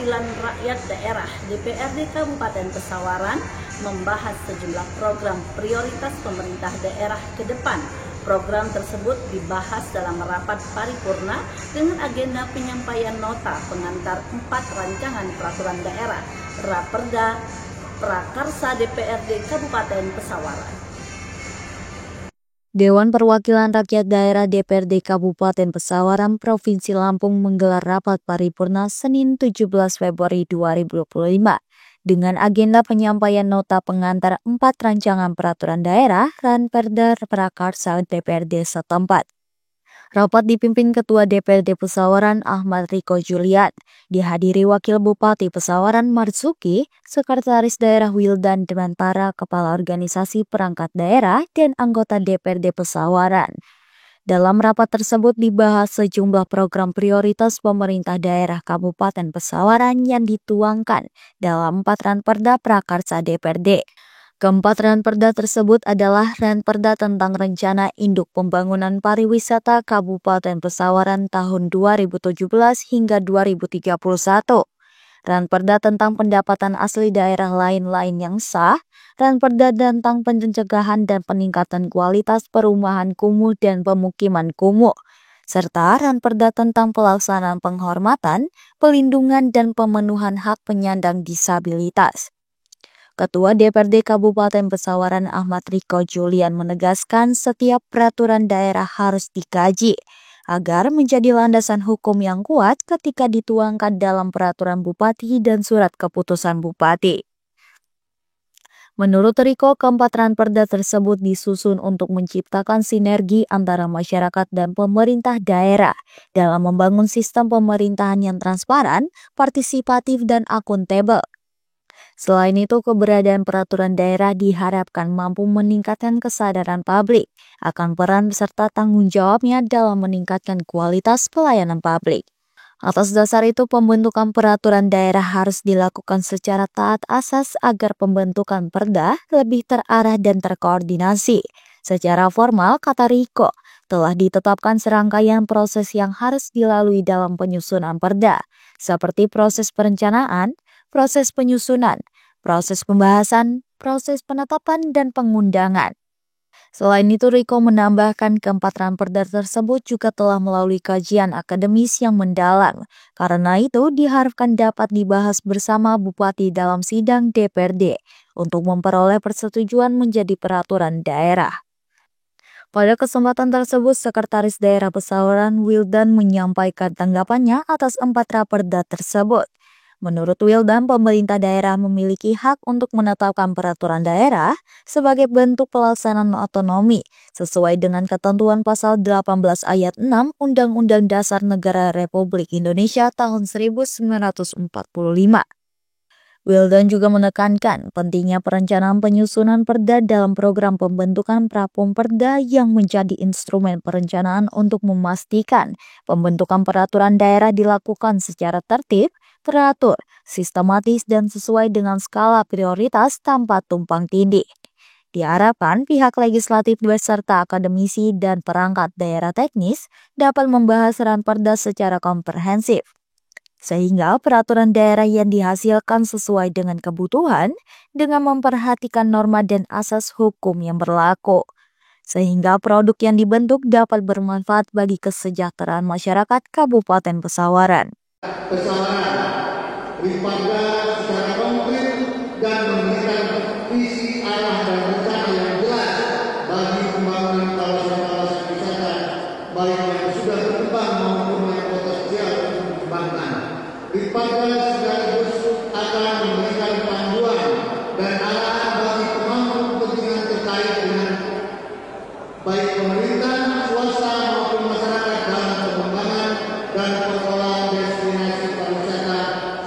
Perwakilan Rakyat Daerah DPRD Kabupaten Pesawaran membahas sejumlah program prioritas pemerintah daerah ke depan. Program tersebut dibahas dalam rapat paripurna dengan agenda penyampaian nota pengantar 4 rancangan peraturan daerah Raperda Prakarsa DPRD Kabupaten Pesawaran. Dewan Perwakilan Rakyat Daerah DPRD Kabupaten Pesawaran Provinsi Lampung menggelar rapat paripurna Senin 17 Februari 2025 dengan agenda penyampaian nota pengantar 4 rancangan peraturan daerah Raperda Prakarsa DPRD setempat. Rapat dipimpin Ketua DPRD Pesawaran Ahmad Riko Julian, dihadiri Wakil Bupati Pesawaran Marzuki, Sekretaris Daerah Wildan dan para kepala organisasi perangkat daerah dan anggota DPRD Pesawaran. Dalam rapat tersebut dibahas sejumlah program prioritas pemerintah daerah Kabupaten Pesawaran yang dituangkan dalam 4 Raperda Prakarsa DPRD. Keempat Raperda tersebut adalah Raperda tentang Rencana Induk Pembangunan Pariwisata Kabupaten Pesawaran tahun 2017 hingga 2031, Raperda tentang pendapatan asli daerah lain-lain yang sah, Raperda tentang pencegahan dan peningkatan kualitas perumahan kumuh dan pemukiman kumuh, serta Raperda tentang pelaksanaan penghormatan, pelindungan dan pemenuhan hak penyandang disabilitas. Ketua DPRD Kabupaten Pesawaran Ahmad Riko Julian menegaskan setiap peraturan daerah harus dikaji agar menjadi landasan hukum yang kuat ketika dituangkan dalam peraturan bupati dan surat keputusan bupati. Menurut Riko, keempat Raperda tersebut disusun untuk menciptakan sinergi antara masyarakat dan pemerintah daerah dalam membangun sistem pemerintahan yang transparan, partisipatif, dan akuntabel. Selain itu, keberadaan peraturan daerah diharapkan mampu meningkatkan kesadaran publik akan peran serta tanggung jawabnya dalam meningkatkan kualitas pelayanan publik. Atas dasar itu, pembentukan peraturan daerah harus dilakukan secara taat asas agar pembentukan perda lebih terarah dan terkoordinasi. Secara formal, kata Riko, telah ditetapkan serangkaian proses yang harus dilalui dalam penyusunan perda, seperti proses perencanaan, proses penyusunan, proses pembahasan, proses penetapan, dan pengundangan. Selain itu, Riko menambahkan keempat Raperda tersebut juga telah melalui kajian akademis yang mendalam. Karena itu, diharapkan dapat dibahas bersama Bupati dalam sidang DPRD untuk memperoleh persetujuan menjadi peraturan daerah. Pada kesempatan tersebut, Sekretaris Daerah Pesawaran Wildan menyampaikan tanggapannya atas 4 Raperda tersebut. Menurut Wildan, pemerintah daerah memiliki hak untuk menetapkan peraturan daerah sebagai bentuk pelaksanaan otonomi sesuai dengan ketentuan pasal 18 ayat 6 Undang-Undang Dasar Negara Republik Indonesia tahun 1945. Wildan juga menekankan pentingnya perencanaan penyusunan perda dalam program pembentukan Prapomperda yang menjadi instrumen perencanaan untuk memastikan pembentukan peraturan daerah dilakukan secara tertib, teratur, sistematis, dan sesuai dengan skala prioritas tanpa tumpang tindih. Diharapkan pihak legislatif beserta akademisi dan perangkat daerah teknis dapat membahas Raperda secara komprehensif, sehingga peraturan daerah yang dihasilkan sesuai dengan kebutuhan dengan memperhatikan norma dan asas hukum yang berlaku, sehingga produk yang dibentuk dapat bermanfaat bagi kesejahteraan masyarakat Kabupaten Pesawaran. Raperda secara konkret dan memberikan visi arah dan rencana yang jelas bagi pembangunan kawasan-kawasan wisata baik yang sudah berkembang maupun yang potensial untuk dikembangkan. Raperda sekaligus akan memberikan panduan dan arahan bagi pemangku kepentingan terkait dengan baik pemerintah, swasta maupun masyarakat dalam pengembangan dan pengelolaan destinasi pariwisata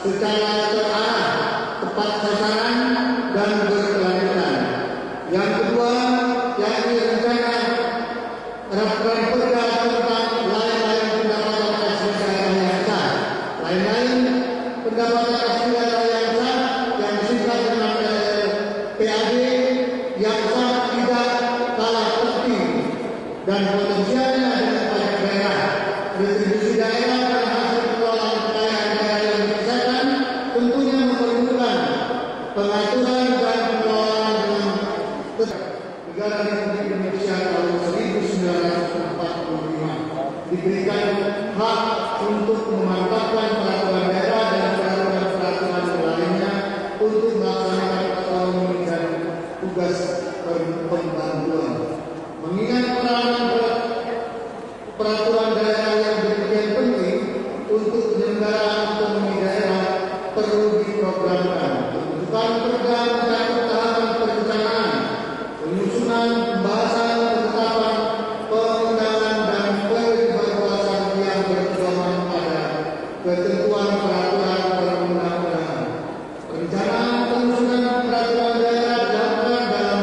secara terarah, tepat sasaran, dan berkelanjutan. Yang kedua, yakni rencana Raperda tentang lain-lain pendapatan asli daerah yang sah. Lain-lain pendapatan asli daerah yang sah yang disingkat dengan PAD yang sangat tidak kalah penting dan potensialnya dengan pajak daerah, retribusi daerah dan hasil pengelolaan kekayaan daerah yang dipisahkan, Negara Republik Indonesia tahun 1945 diberikan hak untuk memantapkan peraturan daerah dan peraturan lainnya untuk melaksanakan otonomi dan tugas pembangunan. Mengingat peranan peraturan daerah yang demikian penting untuk penyelenggaraan otonomi daerah perlu diprogramkan. Pembentukan perda mencakup tahapan perencanaan, penyusunan, pembahasan, penetapan, pengundangan dan pengevaluasian yang berpedoman pada ketentuan peraturan perundang-undangan. Perencanaan penyusunan peraturan daerah dilakukan dalam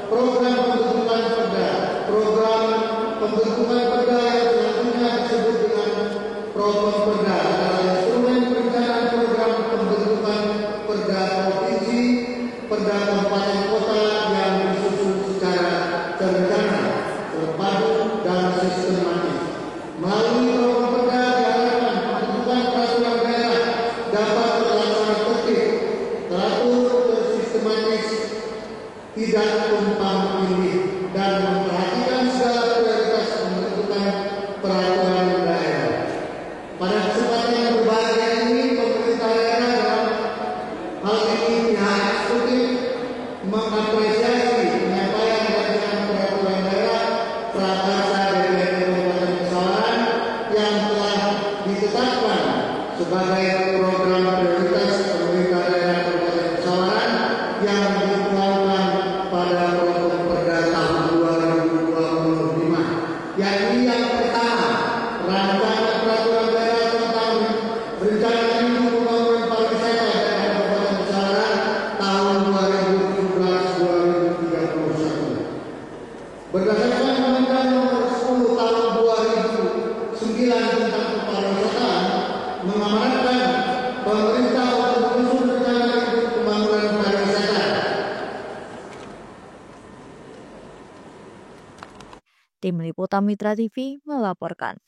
program pembentukan perda. Program pembentukan perda yang selanjutnya disebut dengan program perda adalah instrumen perencanaan program pembentukan perda provinsi, perda kabupaten kota yang disusun secara terencana, terpadu dan sistematis. Melalui program perda diharapkan pembentukan peraturan daerah dapat terlaksana tertib, teratur, tersistematis, tidak tumpang tindih dan memperhatikan segala prioritas pembentukan peraturan daerah. Pada kesempatan yang berbahagia ini, pemerintah daerah dalam hal ini pihak eksekutif mengapresiasi penyampaian rancangan peraturan daerah prakarsa DPRD Kabupaten Pesawaran yang telah ditetapkan sebagai program prioritas pemerintah daerah Kabupaten Pesawaran yang dikeluarkan pada program perda tahun 2025, yakni yang pertama, rancangan peraturan daerah tentang rencana induk pembangunan pariwisata daerah Kabupaten Pesawaran tahun 2017-2031. Berdasarkan Undang-Undang Nomor 10 Tahun 2009 tentang kepariwisataan, mengamanatkan pemerintah untuk menyusun rencana induk pembangunan pariwisata. Tim Liputan Mitra TV melaporkan.